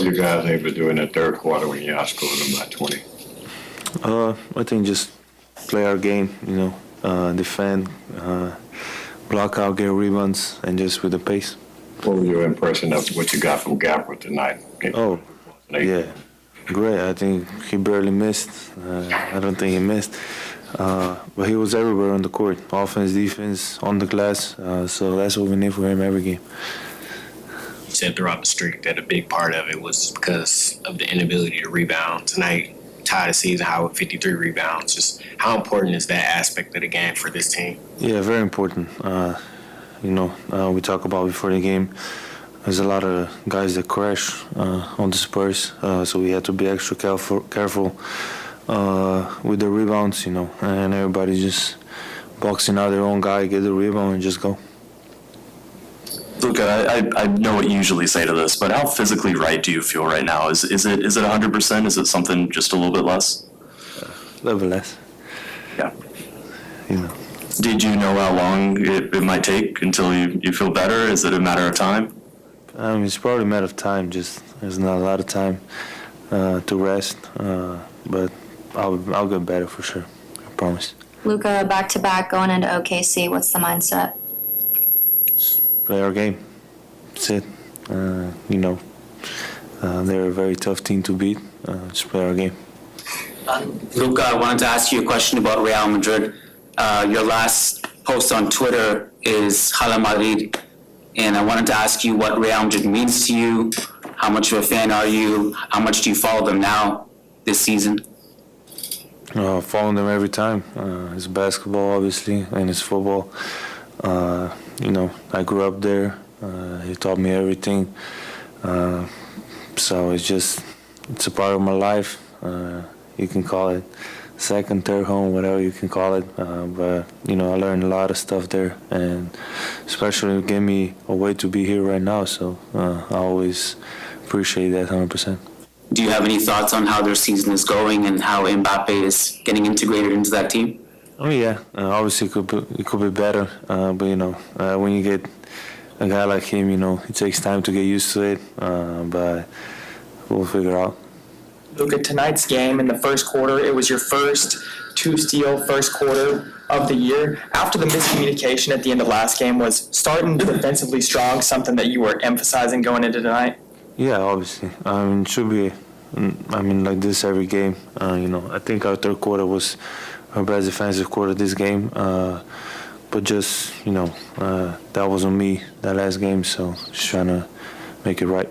were you guys able to do in the third quarter when you outscored them by 20? I think just play our game, defend, block out, get rebounds, and just with the pace. What was your impression of what you got from Gafford tonight? Oh, yeah, great. I think he barely missed. I don't think he missed. But he was everywhere on the court, offense, defense, on the glass. So that's what we need for him every game. You said throughout the streak that a big part of it was because of the inability to rebound. Tonight, tied the season high with 53 rebounds. Just how important is that aspect of the game for this team? Yeah, very important. We talk about before the game, there's a lot of guys that crash on the Spurs, so we had to be extra careful with the rebounds, and everybody just boxing out their own guy, get the rebound, and just go. Luka, I know what you usually say to this, but how physically right do you feel right now? Is it 100%? Is it something just a little bit less? A little bit less. Yeah. Did you know how long it might take until you feel better? Is it a matter of time? It's probably a matter of time. Just there's not a lot of time to rest, but I'll get better for sure. I promise. Luka, back-to-back going into OKC. What's the mindset? Play our game. That's it. They're a very tough team to beat. Just play our game. Luka, I wanted to ask you a question about Real Madrid. Your last post on Twitter is Hala Madrid, and I wanted to ask you what Real Madrid means to you. How much of a fan are you? How much do you follow them now this season? Following them every time. It's basketball, obviously, and it's football. I grew up there. He taught me everything. So it's a part of my life. You can call it second, third home, whatever you can call it. But I learned a lot of stuff there, and especially it gave me a way to be here right now. So I always appreciate that 100%. Do you have any thoughts on how their season is going and how Mbappe is getting integrated into that team? Oh yeah, obviously it could be better. But when you get a guy like him, it takes time to get used to it. But we'll figure out. Luka, tonight's game in the first quarter, it was your first two-steal first quarter of the year. After the miscommunication at the end of last game, was starting defensively strong something that you were emphasizing going into tonight? Yeah, obviously. It should be, like this every game. I think our third quarter was our best defensive quarter this game. But just, that was on me that last game, so just trying to make it right.